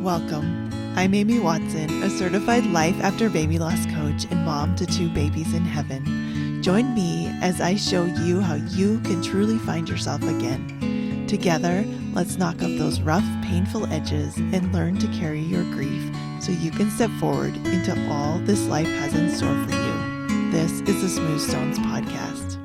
Welcome. I'm Amy Watson, a certified life after baby loss coach and mom to 2 babies in heaven. Join me as I show you how you can truly find yourself again. Together, let's knock off those rough, painful edges and learn to carry your grief so you can step forward into all this life has in store for you. This is the Smooth Stones podcast.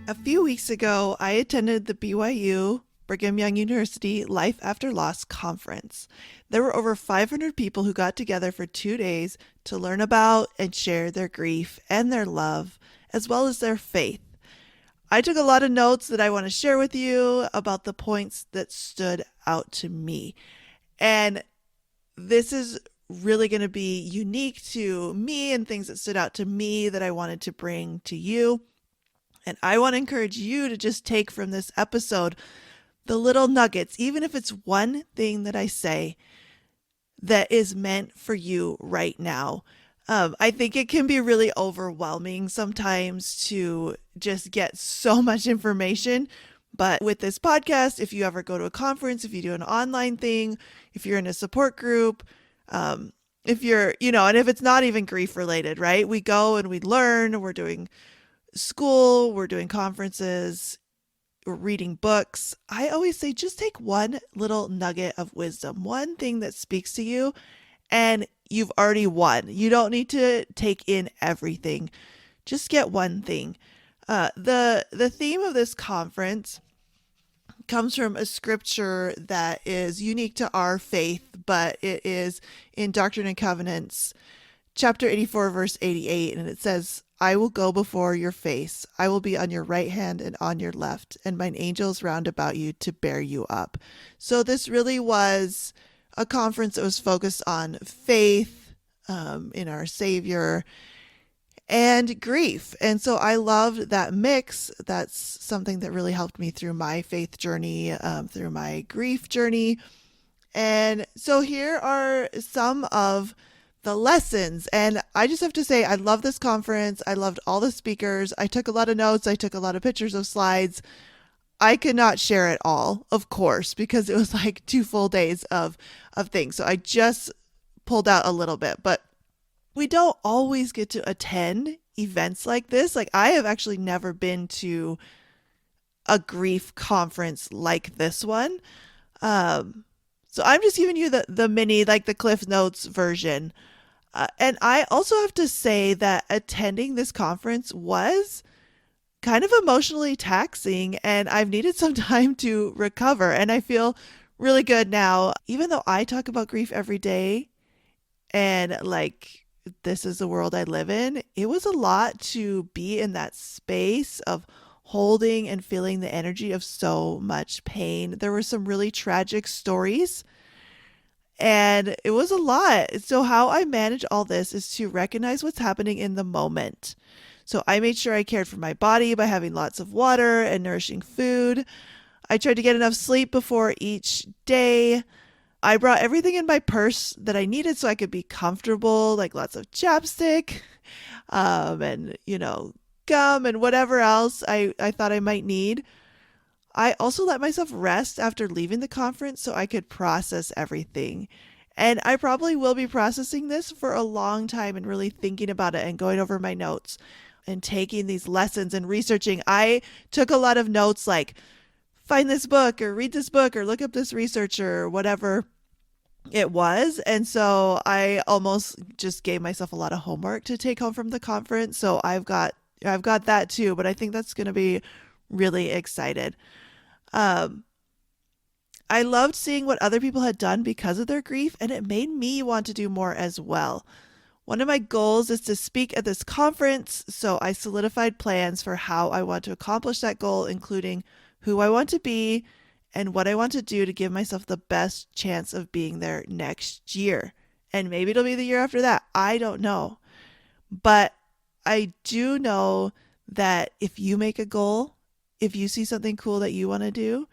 A few weeks ago, I attended the BYU Brigham Young University Life After Loss conference. There were over 500 people who got together for 2 days to learn about and share their grief and their love, as well as their faith. I took a lot of notes that I want to share with you about the points that stood out to me. And this is really going to be unique to me and things that stood out to me that I wanted to bring to you. And I want to encourage you to just take from this episode the little nuggets, even if it's one thing that I say that is meant for you right now. I think it can be really overwhelming sometimes to just get so much information. But with this podcast, if you ever go to a conference, if you do an online thing, if you're in a support group, if you're, and if it's not even grief related, right? We go and we learn, we're doing school, we're doing conferences, we're reading books. I always say just take one little nugget of wisdom, one thing that speaks to you, and you've already won. You don't need to take in everything. Just get one thing. The theme of this conference comes from a scripture that is unique to our faith, but it is in Doctrine and Covenants, chapter 84, verse 88, and it says, I will go before your face. I will be on your right hand and on your left, and mine angels round about you to bear you up. So this really was a conference that was focused on faith in our Savior and grief. And so I loved that mix. That's something that really helped me through my faith journey, through my grief journey. And so here are some of the lessons. And I just have to say, I love this conference. I loved all the speakers. I took a lot of notes. I took a lot of pictures of slides. I could not share it all, of course, because it was like 2 full days of things. So I just pulled out a little bit, but we don't always get to attend events like this. Like I have actually never been to a grief conference like this one. So I'm just giving you the mini, like the Cliff Notes version. And I also have to say that attending this conference was kind of emotionally taxing, and I've needed some time to recover. And I feel really good now, even though I talk about grief every day and like this is the world I live in. It was a lot to be in that space of holding and feeling the energy of so much pain. There were some really tragic stories, and it was a lot. So how I manage all this is to recognize what's happening in the moment. So I made sure I cared for my body by having lots of water and nourishing food. I tried to get enough sleep before each day. I brought everything in my purse that I needed so I could be comfortable, like lots of chapstick, and, gum and whatever else I thought I might need. I also let myself rest after leaving the conference so I could process everything. And I probably will be processing this for a long time and really thinking about it and going over my notes and taking these lessons and researching. I took a lot of notes like find this book or read this book or look up this researcher or whatever it was. And so I almost just gave myself a lot of homework to take home from the conference. So I've got that too, but I think that's going to be really excited. I loved seeing what other people had done because of their grief, and it made me want to do more as well. One of my goals is to speak at this conference, so I solidified plans for how I want to accomplish that goal, including who I want to be and what I want to do to give myself the best chance of being there next year. And maybe it'll be the year after that. I don't know. But I do know that if you make a goal, if you see something cool that you want to do,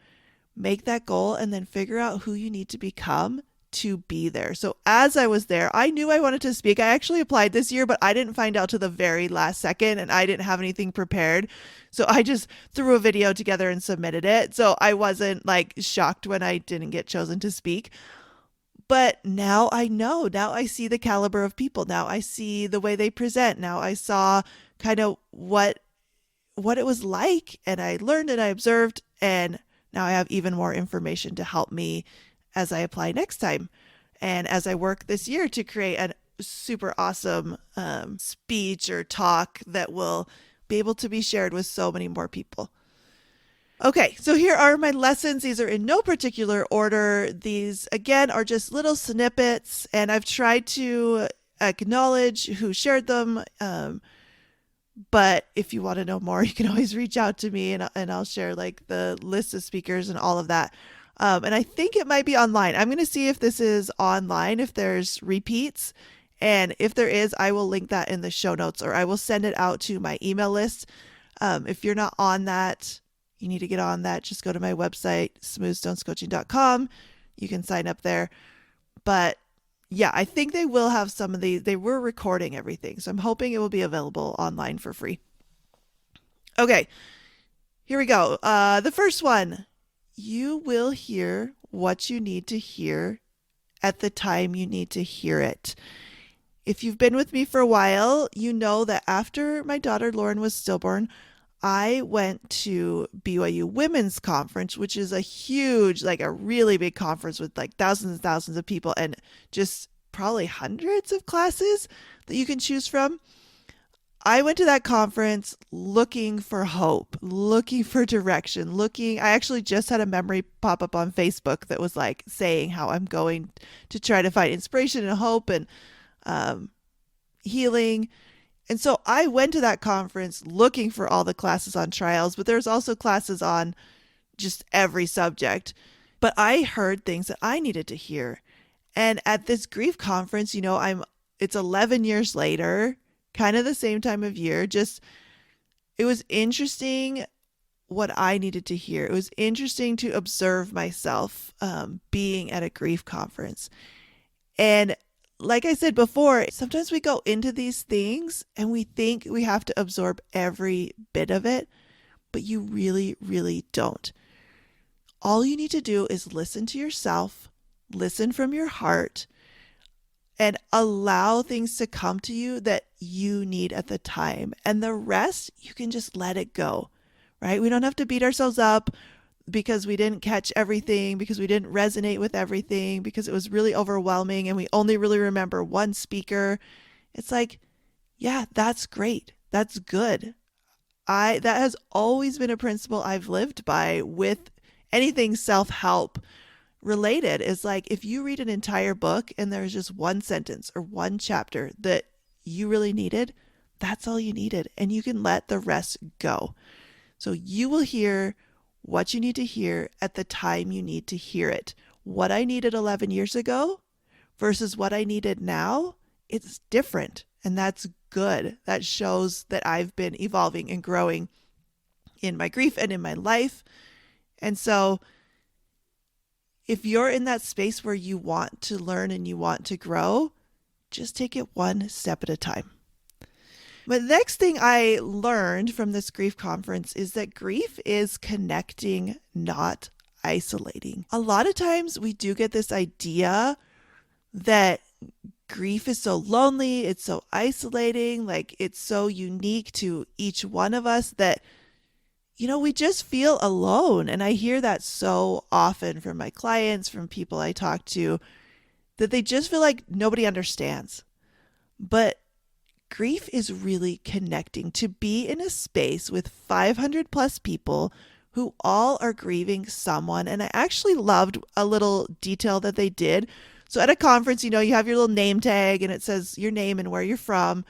make that goal and then figure out who you need to become to be there. So as I was there, I knew I wanted to speak. I actually applied this year, but I didn't find out to the very last second and I didn't have anything prepared. So I just threw a video together and submitted it. So I wasn't like shocked when I didn't get chosen to speak. But now I know. Now I see the caliber of people. Now I see the way they present. Now I saw kind of what it was like, and I learned and I observed, and now I have even more information to help me as I apply next time and as I work this year to create a super awesome speech or talk that will be able to be shared with so many more people. Okay, so here are my lessons. These are in no particular order. These, again, are just little snippets, and I've tried to acknowledge who shared them. But if you want to know more, you can always reach out to me, and I'll share like the list of speakers and all of that. And I think it might be online. I'm going to see if this is online, if there's repeats. And if there is, I will link that in the show notes, or I will send it out to my email list. If you're not on that, you need to get on that. Just go to my website, smoothstonescoaching.com. You can sign up there. But yeah, I think they will have some of these. They were recording everything, so I'm hoping it will be available online for free. Okay, here we go. The first one. You will hear what you need to hear at the time you need to hear it. If you've been with me for a while, you know that after my daughter Lauren was stillborn, I went to BYU Women's Conference, which is a huge, like a really big conference with like thousands and thousands of people and just probably hundreds of classes that you can choose from. I went to that conference looking for hope, looking for direction, I actually just had a memory pop up on Facebook that was like saying how I'm going to try to find inspiration and hope and healing. And so I went to that conference looking for all the classes on trials, but there's also classes on just every subject. But I heard things that I needed to hear. And at this grief conference, it's 11 years later, kind of the same time of year. Just, it was interesting what I needed to hear. It was interesting to observe myself being at a grief conference. And like I said before, sometimes we go into these things and we think we have to absorb every bit of it, but you really, really don't. All you need to do is listen to yourself, listen from your heart, and allow things to come to you that you need at the time. And the rest, you can just let it go, right? We don't have to beat ourselves up because we didn't catch everything, because we didn't resonate with everything, because it was really overwhelming and we only really remember one speaker. It's like, yeah, that's great. That's good. That has always been a principle I've lived by with anything self-help related. Is like, if you read an entire book and there's just one sentence or one chapter that you really needed, that's all you needed. And you can let the rest go. So you will hear what you need to hear at the time you need to hear it. What I needed 11 years ago versus what I needed now, it's different. And that's good. That shows that I've been evolving and growing in my grief and in my life. And so if you're in that space where you want to learn and you want to grow, just take it one step at a time. But the next thing I learned from this grief conference is that grief is connecting, not isolating. A lot of times we do get this idea that grief is so lonely, it's so isolating, like it's so unique to each one of us that, we just feel alone. And I hear that so often from my clients, from people I talk to, that they just feel like nobody understands. But grief is really connecting. To be in a space with 500 plus people who all are grieving someone. And I actually loved a little detail that they did. So at a conference, you have your little name tag and it says your name and where you're from.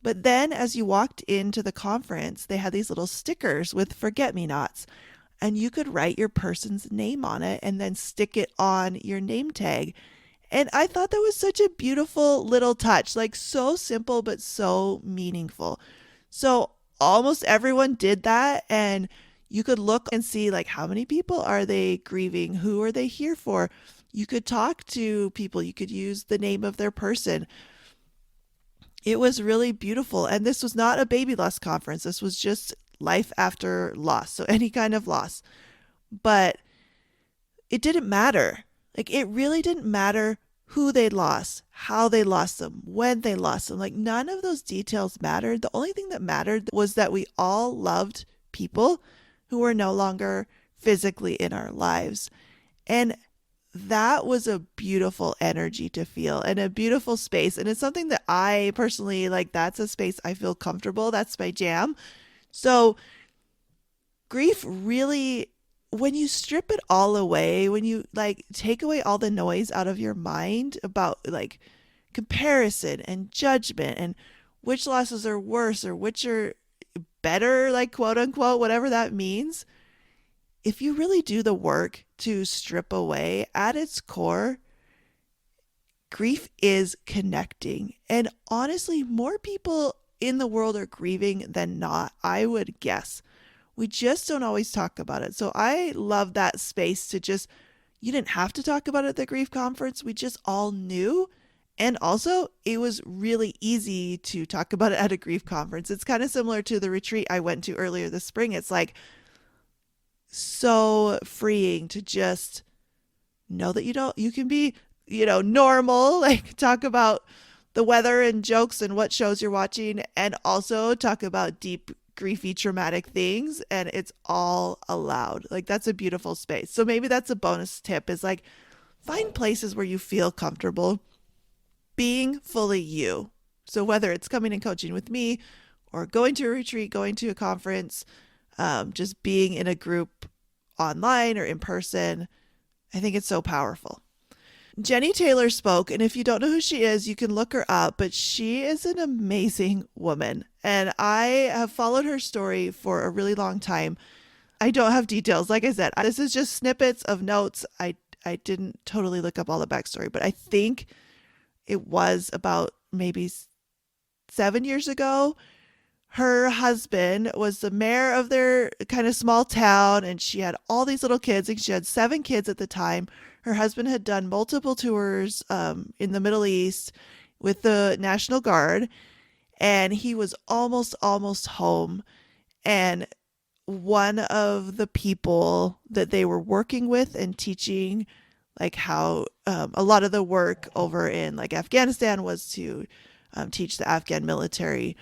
But then as you walked into the conference, they had these little stickers with forget-me-nots. And you could write your person's name on it and then stick it on your name tag. And I thought that was such a beautiful little touch, like so simple, but so meaningful. So almost everyone did that. And you could look and see like how many people are they grieving? Who are they here for? You could talk to people. You could use the name of their person. It was really beautiful. And this was not a baby loss conference. This was just life after loss. So any kind of loss. But it didn't matter. Like, it really didn't matter who they lost, how they lost them, when they lost them. Like, none of those details mattered. The only thing that mattered was that we all loved people who were no longer physically in our lives. And that was a beautiful energy to feel and a beautiful space. And it's something that I personally like. That's a space I feel comfortable. That's my jam. So, grief really, when you strip it all away, when you like take away all the noise out of your mind about like comparison and judgment and which losses are worse or which are better, like quote unquote, whatever that means, if you really do the work to strip away, at its core, grief is connecting. And honestly, more people in the world are grieving than not, I would guess. We just don't always talk about it. So I love that space to just, you didn't have to talk about it at the grief conference. We just all knew. And also, it was really easy to talk about it at a grief conference. It's kind of similar to the retreat I went to earlier this spring. It's like so freeing to just know that you can be, normal, like talk about the weather and jokes and what shows you're watching, and also talk about deep griefy traumatic things, and it's all allowed. Like, that's a beautiful space. So maybe that's a bonus tip, is like find places where you feel comfortable being fully you. So whether it's coming and coaching with me or going to a retreat, going to a conference, just being in a group online or in person, I think it's so powerful. Jenny Taylor spoke, and if you don't know who she is, you can look her up, but she is an amazing woman. And I have followed her story for a really long time. I don't have details. Like I said, this is just snippets of notes. I didn't totally look up all the backstory, but I think it was about maybe 7 years ago. Her husband was the mayor of their kind of small town, and she had all these little kids. She had 7 kids at the time. Her husband had done multiple tours in the Middle East with the National Guard, and he was almost home. And one of the people that they were working with and teaching, like how a lot of the work over in like Afghanistan was to teach the Afghan military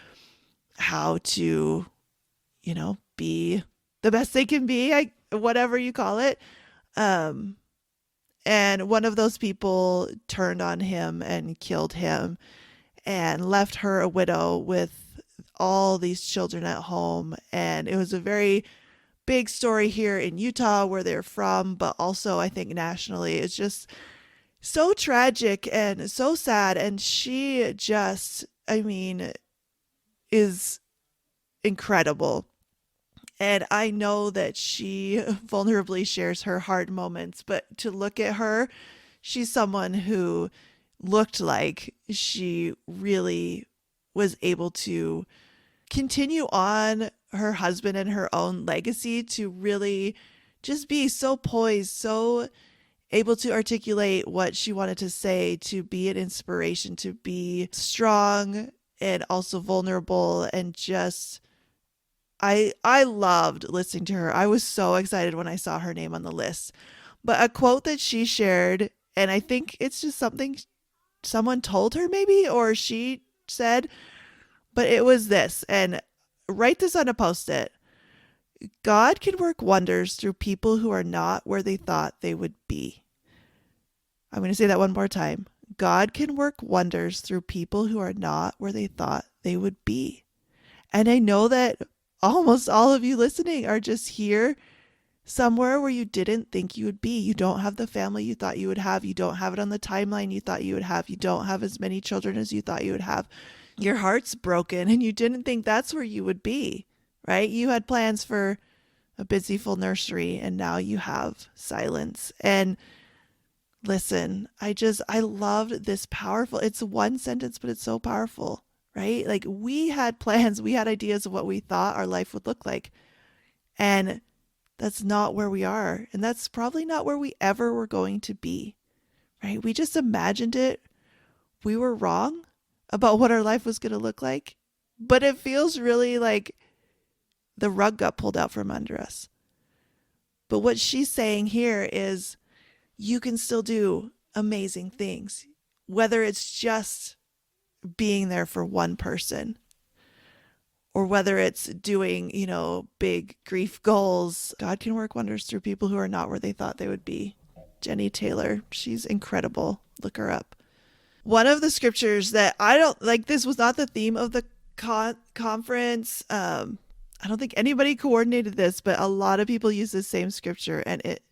how to, be the best they can be, whatever you call it. And one of those people turned on him and killed him and left her a widow with all these children at home. And it was a very big story here in Utah, where they're from, but also I think nationally. It's just so tragic and so sad. And she just, is incredible. And I know that she vulnerably shares her hard moments, but to look at her, she's someone who looked like she really was able to continue on her husband and her own legacy, to really just be so poised, so able to articulate what she wanted to say, to be an inspiration, to be strong and also vulnerable, and just I loved listening to her. I was so excited when I saw her name on the list. But a quote that she shared, and I think it's just something someone told her maybe, or she said, but it was this, and write this on a post-it. God can work wonders through people who are not where they thought they would be. I'm going to say that one more time. God can work wonders through people who are not where they thought they would be. And I know that almost all of you listening are just here somewhere where you didn't think you would be. You don't have the family you thought you would have. You don't have it on the timeline you thought you would have. You don't have as many children as you thought you would have. Your heart's broken and you didn't think that's where you would be, right? You had plans for a busy full nursery, and now you have silence. And listen, I loved this powerful, it's one sentence, but it's so powerful, right? Like, we had plans, we had ideas of what we thought our life would look like. And that's not where we are. And that's probably not where we ever were going to be, right? We just imagined it. We were wrong about what our life was going to look like. But it feels really like the rug got pulled out from under us. But what she's saying here is, you can still do amazing things, whether it's just being there for one person or whether it's doing, big grief goals. God can work wonders through people who are not where they thought they would be. Jenny Taylor, she's incredible. Look her up. One of the scriptures that I don't like, this was not the theme of the conference. I don't think anybody coordinated this, but a lot of people use the same scripture, and it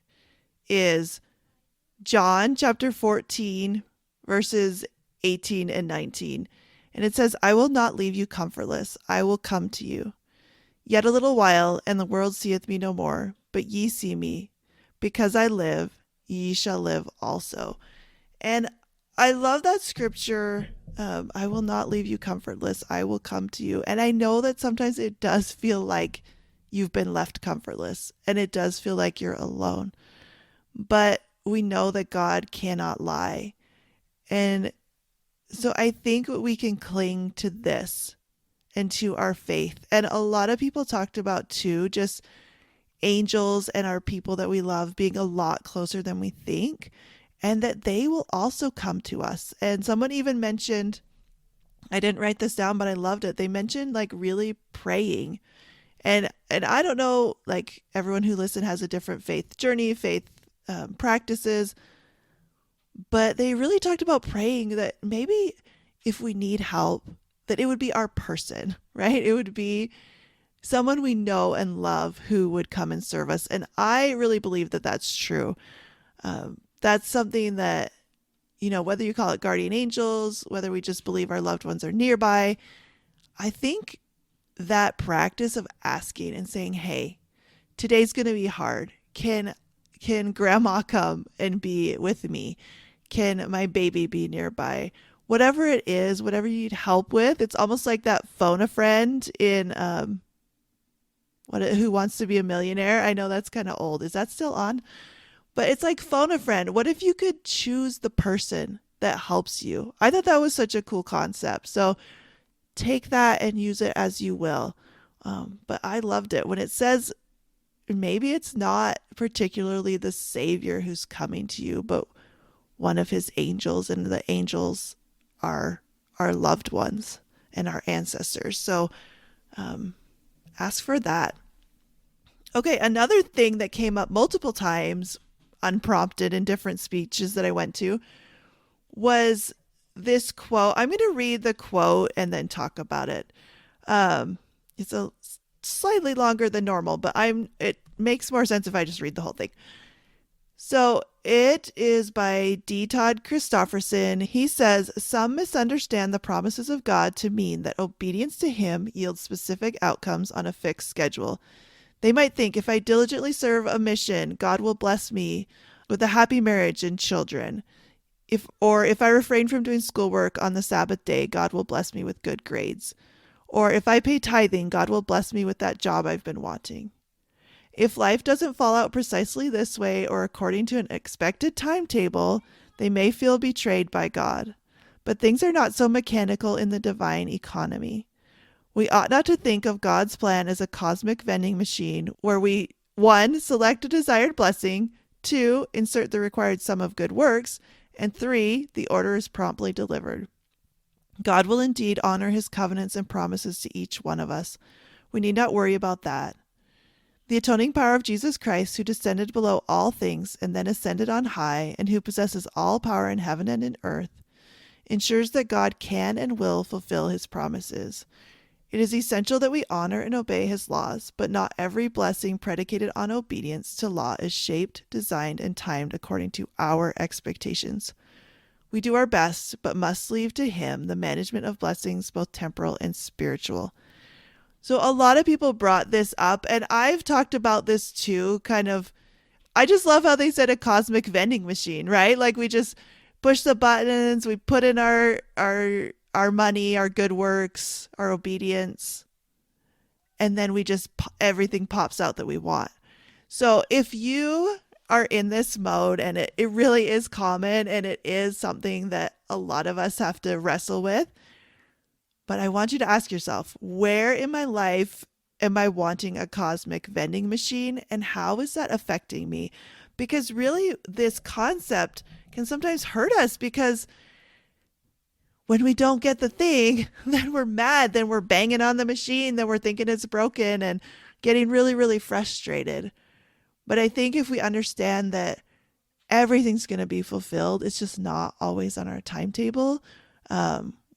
is John chapter 14, verses 18 and 19. And it says, I will not leave you comfortless. I will come to you. Yet a little while, and the world seeth me no more, but ye see me. Because I live, ye shall live also. And I love that scripture. I will not leave you comfortless. I will come to you. And I know that sometimes it does feel like you've been left comfortless, and it does feel like you're alone. But we know that God cannot lie. And so I think we can cling to this and to our faith. And a lot of people talked about too, just angels and our people that we love being a lot closer than we think, and that they will also come to us. And someone even mentioned, I didn't write this down, but I loved it. They mentioned like really praying. And I don't know, like everyone who listened has a different faith journey, faith practices, but they really talked about praying that maybe if we need help, that it would be our person, right? It would be someone we know and love who would come and serve us. And I really believe that that's true. That's something that, whether you call it guardian angels, whether we just believe our loved ones are nearby, I think that practice of asking and saying, hey, today's going to be hard. Can grandma come and be with me? Can my baby be nearby? Whatever it is, whatever you need help with, it's almost like that phone a friend in Who Wants to Be a Millionaire. I know that's kind of old. Is that still on? But it's like phone a friend. What if you could choose the person that helps you? I thought that was such a cool concept. So take that and use it as you will. But I loved it when it says maybe it's not particularly the Savior who's coming to you, but one of his angels, and the angels are our loved ones and our ancestors. So ask for that. Okay, another thing that came up multiple times, unprompted, in different speeches that I went to, was this quote. I'm going to read the quote and then talk about it. It's a slightly longer than normal, but it makes more sense if I just read the whole thing. So it is by D. Todd Christofferson. He says, some misunderstand the promises of God to mean that obedience to him yields specific outcomes on a fixed schedule. They might think if I diligently serve a mission, God will bless me with a happy marriage and children. If I refrain from doing schoolwork on the Sabbath day, God will bless me with good grades. Or if I pay tithing, God will bless me with that job I've been wanting. If life doesn't fall out precisely this way or according to an expected timetable, they may feel betrayed by God. But things are not so mechanical in the divine economy. We ought not to think of God's plan as a cosmic vending machine where we, 1, select a desired blessing, 2, insert the required sum of good works, and 3, the order is promptly delivered. God will indeed honor his covenants and promises to each one of us. We need not worry about that. The atoning power of Jesus Christ, who descended below all things and then ascended on high, and who possesses all power in heaven and in earth, ensures that God can and will fulfill his promises. It is essential that we honor and obey his laws, but not every blessing predicated on obedience to law is shaped, designed, and timed according to our expectations. We do our best, but must leave to him the management of blessings, both temporal and spiritual. So a lot of people brought this up, and I've talked about this too, I just love how they said a cosmic vending machine, right? Like we just push the buttons, we put in our money, our good works, our obedience, and then everything pops out that we want. So if you are in this mode, and it really is common, and it is something that a lot of us have to wrestle with, but I want you to ask yourself, where in my life am I wanting a cosmic vending machine, and how is that affecting me? Because really, this concept can sometimes hurt us because when we don't get the thing, then we're mad, then we're banging on the machine, then we're thinking it's broken and getting really, really frustrated. But I think if we understand that everything's going to be fulfilled, it's just not always on our timetable,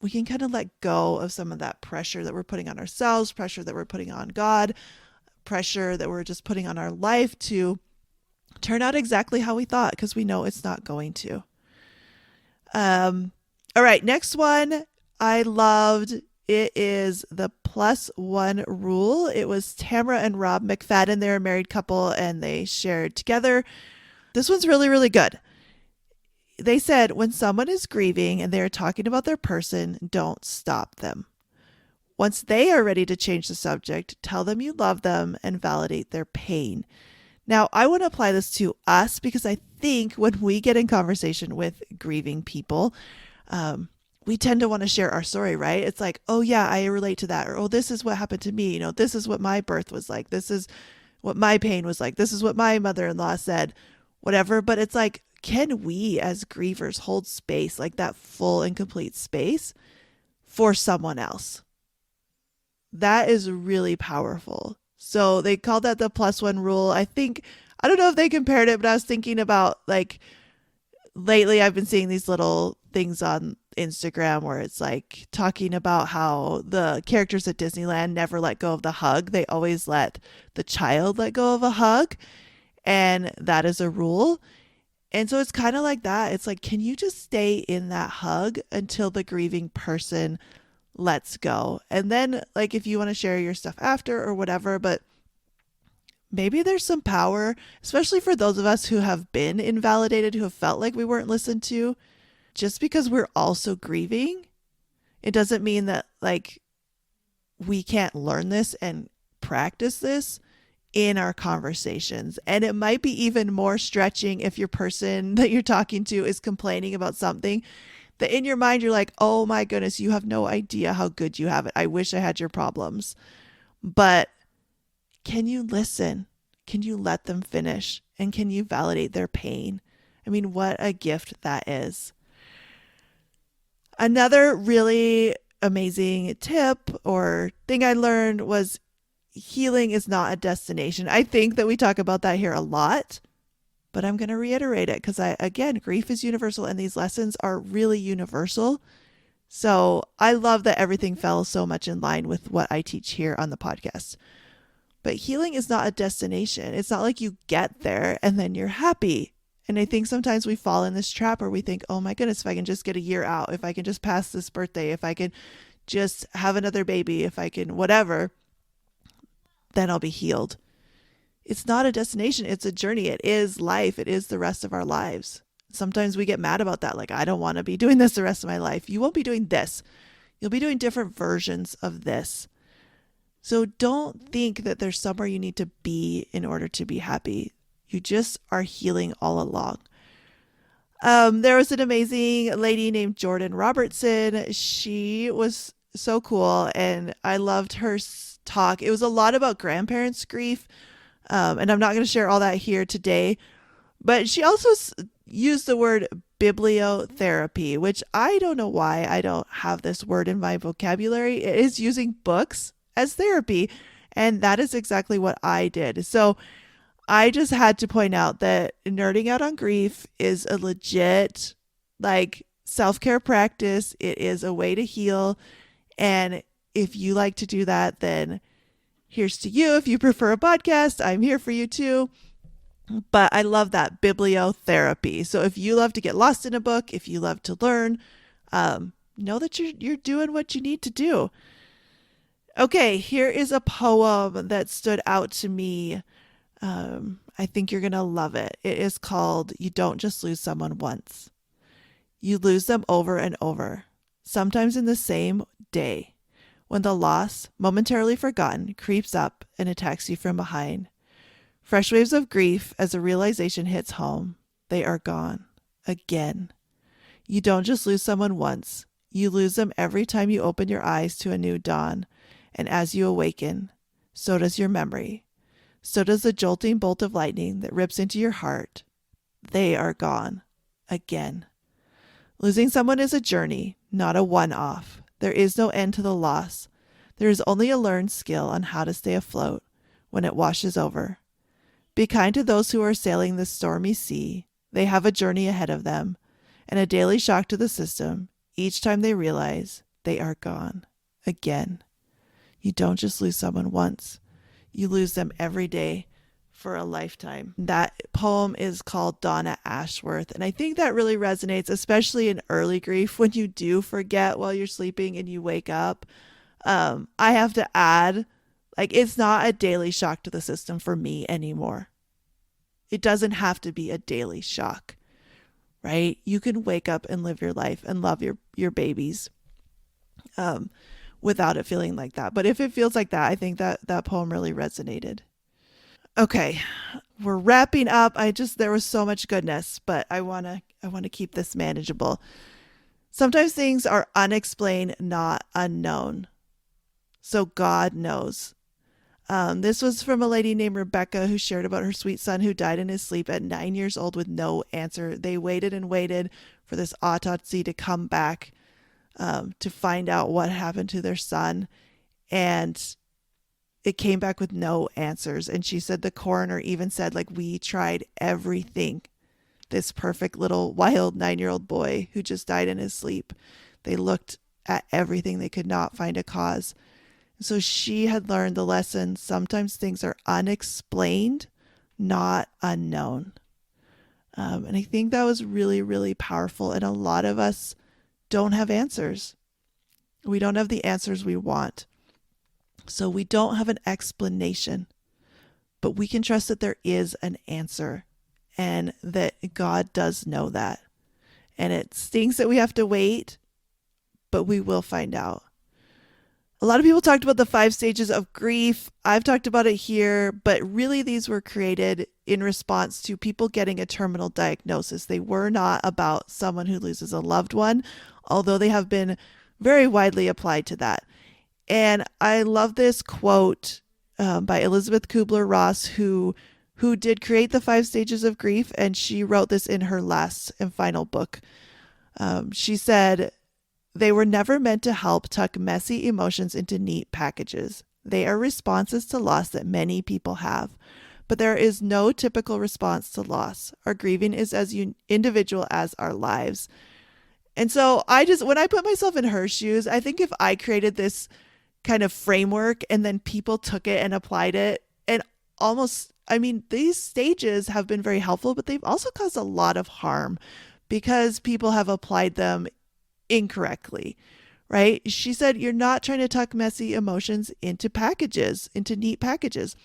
we can kind of let go of some of that pressure that we're putting on ourselves, pressure that we're putting on God, pressure that we're just putting on our life to turn out exactly how we thought, because we know it's not going to. All right, next one I loved. It is the +1 rule. It was Tamara and Rob McFadden. They're a married couple and they shared together. This one's really, really good. They said, when someone is grieving and they're talking about their person, don't stop them. Once they are ready to change the subject, tell them you love them and validate their pain. Now, I want to apply this to us because I think when we get in conversation with grieving people, we tend to want to share our story, right? It's like, oh yeah, I relate to that. Or, oh, this is what happened to me. This is what my birth was like. This is what my pain was like. This is what my mother-in-law said, whatever. But it's like, can we as grievers hold space, like that full and complete space for someone else? That is really powerful. So they called that the +1 rule. I don't know if they compared it, but I was thinking about, like, lately I've been seeing these little things on Instagram where it's like talking about how the characters at Disneyland never let go of the hug. They always let the child let go of a hug. And that is a rule. And so it's kind of like that. It's like, can you just stay in that hug until the grieving person lets go? And then, like, if you want to share your stuff after or whatever, but maybe there's some power, especially for those of us who have been invalidated, who have felt like we weren't listened to. Just because we're also grieving, it doesn't mean that, like, we can't learn this and practice this in our conversations. And it might be even more stretching if your person that you're talking to is complaining about something that in your mind you're like, oh my goodness, you have no idea how good you have it. I wish I had your problems. But can you listen? Can you let them finish? And can you validate their pain? I mean, what a gift that is. Another really amazing tip or thing I learned was healing is not a destination. I think that we talk about that here a lot, but I'm going to reiterate it because again, grief is universal and these lessons are really universal. So I love that everything fell so much in line with what I teach here on the podcast. But healing is not a destination. It's not like you get there and then you're happy. And I think sometimes we fall in this trap where we think, oh my goodness, if I can just get a year out, if I can just pass this birthday, if I can just have another baby, if I can whatever, then I'll be healed. It's not a destination. It's a journey. It is life. It is the rest of our lives. Sometimes we get mad about that. Like, I don't want to be doing this the rest of my life. You won't be doing this. You'll be doing different versions of this. So don't think that there's somewhere you need to be in order to be happy. You just are healing all along. There was an amazing lady named Jordan Robertson. She was so cool and I loved her talk. It was a lot about grandparents' grief. And I'm not going to share all that here today, but she also used the word bibliotherapy, which I don't know why I don't have this word in my vocabulary. It is using books as therapy. And that is exactly what I did. So I just had to point out that nerding out on grief is a legit, like, self-care practice. It is a way to heal. And if you like to do that, then here's to you. If you prefer a podcast, I'm here for you too. But I love that bibliotherapy. So if you love to get lost in a book, if you love to learn, know that you're doing what you need to do. Okay, here is a poem that stood out to me. I think you're going to love it. It is called You Don't Just Lose Someone Once. You lose them over and over, sometimes in the same day, when the loss, momentarily forgotten, creeps up and attacks you from behind. Fresh waves of grief as the realization hits home. They are gone. Again. You don't just lose someone once. You lose them every time you open your eyes to a new dawn. And as you awaken, so does your memory. So does the jolting bolt of lightning that rips into your heart they are gone again. Losing someone is a journey, not a one-off. There is no end to the loss. There is only a learned skill on how to stay afloat when it washes over. Be kind to those who are sailing this stormy sea. They have a journey ahead of them and a daily shock to the system each time they realize they are gone again. You don't just lose someone once. You lose them every day for a lifetime. That poem is called Donna Ashworth, and I think that really resonates, especially in early grief when you do forget while you're sleeping and you wake up. I have to add, like, it's not a daily shock to the system for me anymore. It doesn't have to be a daily shock, right? You can wake up and live your life and love your babies without it feeling like that. But if it feels like that, I think that poem really resonated. Okay, we're wrapping up. There was so much goodness, but I want to keep this manageable. Sometimes things are unexplained, not unknown. So God knows. This was from a lady named Rebecca who shared about her sweet son who died in his sleep at 9 years old with no answer. They waited and waited for this autopsy to come back to find out what happened to their son. And it came back with no answers. And she said the coroner even said, like, we tried everything. This perfect little wild 9-year-old boy who just died in his sleep. They looked at everything. They could not find a cause. So she had learned the lesson. Sometimes things are unexplained, not unknown. And I think that was really, really powerful. And a lot of us don't have answers. We don't have the answers we want. So we don't have an explanation, but we can trust that there is an answer and that God does know that. And it stings that we have to wait, but we will find out. A lot of people talked about the 5 stages of grief. I've talked about it here, but really these were created in response to people getting a terminal diagnosis. They were not about someone who loses a loved one, although they have been very widely applied to that. And I love this quote by Elizabeth Kubler-Ross, who did create the 5 stages of grief, and she wrote this in her last and final book. She said, "They were never meant to help tuck messy emotions into neat packages. They are responses to loss that many people have. But there is no typical response to loss. Our grieving is as individual as our lives." And so when I put myself in her shoes, I think if I created this kind of framework and then people took it and applied it, and these stages have been very helpful, but they've also caused a lot of harm because people have applied them incorrectly, right? She said, you're not trying to tuck messy emotions into neat packages.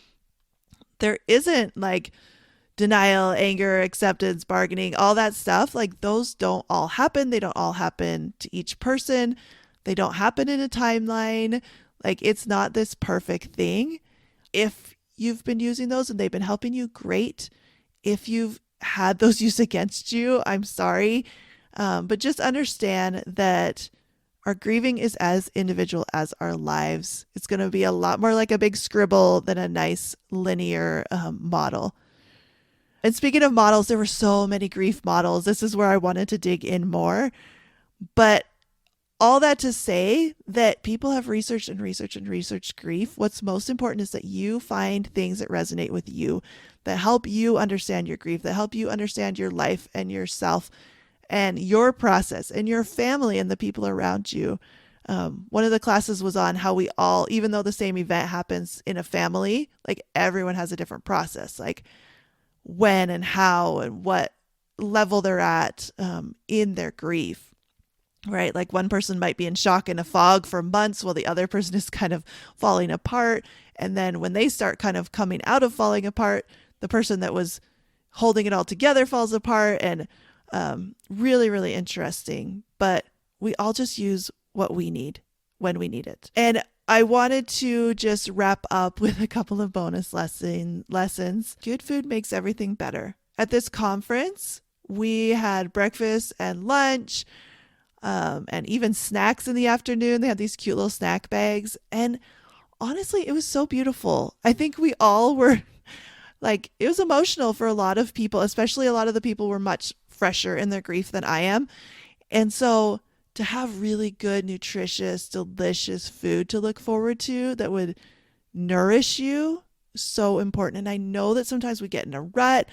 There isn't like denial, anger, acceptance, bargaining, all that stuff. Like, those don't all happen. They don't all happen to each person. They don't happen in a timeline. Like, it's not this perfect thing. If you've been using those and they've been helping you, great. If you've had those used against you, I'm sorry. But just understand that our grieving is as individual as our lives. It's going to be a lot more like a big scribble than a nice linear model. And speaking of models, there were so many grief models. This is where I wanted to dig in more. But all that to say that people have researched grief. What's most important is that you find things that resonate with you, that help you understand your grief, that help you understand your life and yourself and your process and your family and the people around you. One of the classes was on how we all, even though the same event happens in a family, like, everyone has a different process, like when and how and what level they're at in their grief. Right? Like, one person might be in shock and a fog for months while the other person is kind of falling apart. And then when they start kind of coming out of falling apart, the person that was holding it all together falls apart. And really, really interesting. But we all just use what we need when we need it. And I wanted to just wrap up with a couple of bonus lessons. Good food makes everything better. At this conference, we had breakfast and lunch. And even snacks in the afternoon. They had these cute little snack bags. And honestly, it was so beautiful. I think we all were Like, it was emotional for a lot of people, especially a lot of the people were much fresher in their grief than I am. And so to have really good, nutritious, delicious food to look forward to that would nourish you, so important. And I know that sometimes we get in a rut.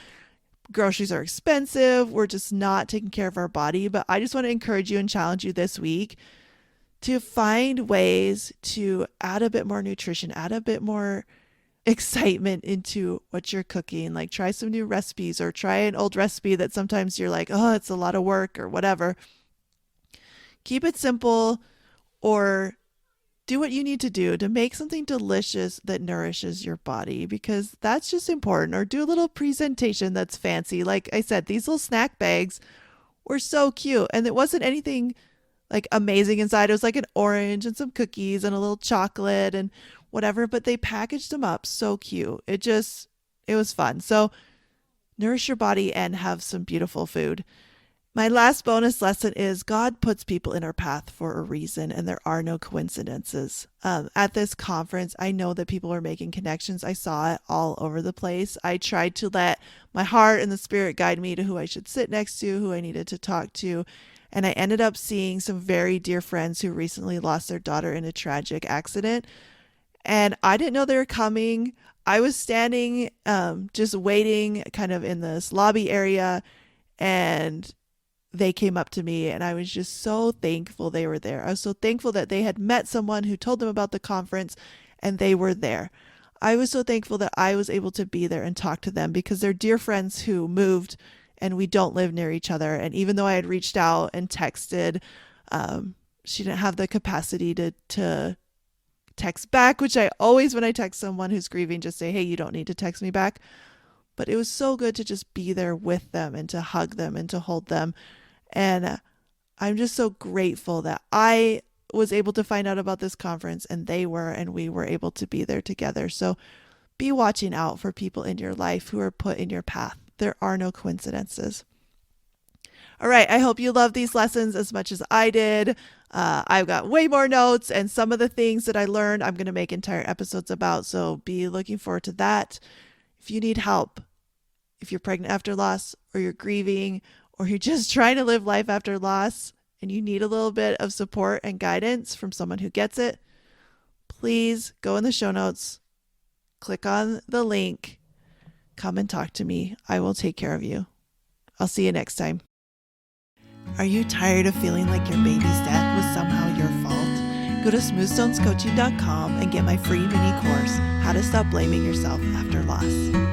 Groceries are expensive. We're just not taking care of our body. But I just want to encourage you and challenge you this week to find ways to add a bit more nutrition, add a bit more excitement into what you're cooking. Like, try some new recipes or try an old recipe that sometimes you're like, oh, it's a lot of work or whatever. Keep it simple, or do what you need to do to make something delicious that nourishes your body, because that's just important. Or do a little presentation that's fancy. Like I said, these little snack bags were so cute, and it wasn't anything like amazing inside. It was like an orange and some cookies and a little chocolate and whatever, but they packaged them up so cute. It was fun. So nourish your body and have some beautiful food. My last bonus lesson is God puts people in our path for a reason, and there are no coincidences. At this conference, I know that people were making connections. I saw it all over the place. I tried to let my heart and the spirit guide me to who I should sit next to, who I needed to talk to. And I ended up seeing some very dear friends who recently lost their daughter in a tragic accident. And I didn't know they were coming. I was standing, just waiting kind of in this lobby area, and they came up to me, and I was just so thankful they were there. I was so thankful that they had met someone who told them about the conference and they were there. I was so thankful that I was able to be there and talk to them, because they're dear friends who moved and we don't live near each other. And even though I had reached out and texted, she didn't have the capacity to text back, which I always, when I text someone who's grieving, just say, hey, you don't need to text me back. But it was so good to just be there with them and to hug them and to hold them. And I'm just so grateful that I was able to find out about this conference and they were, and we were able to be there together. So be watching out for people in your life who are put in your path. There are no coincidences. All right, I hope you love these lessons as much as I did. I've got way more notes, and some of the things that I learned, I'm going to make entire episodes about. So be looking forward to that. If you need help, if you're pregnant after loss, or you're grieving, or you're just trying to live life after loss and you need a little bit of support and guidance from someone who gets it, please go in the show notes, click on the link, come and talk to me. I will take care of you. I'll see you next time. Are you tired of feeling like your baby's death was somehow your fault? Go to smoothstonescoaching.com and get my free mini course, How to Stop Blaming Yourself After Loss.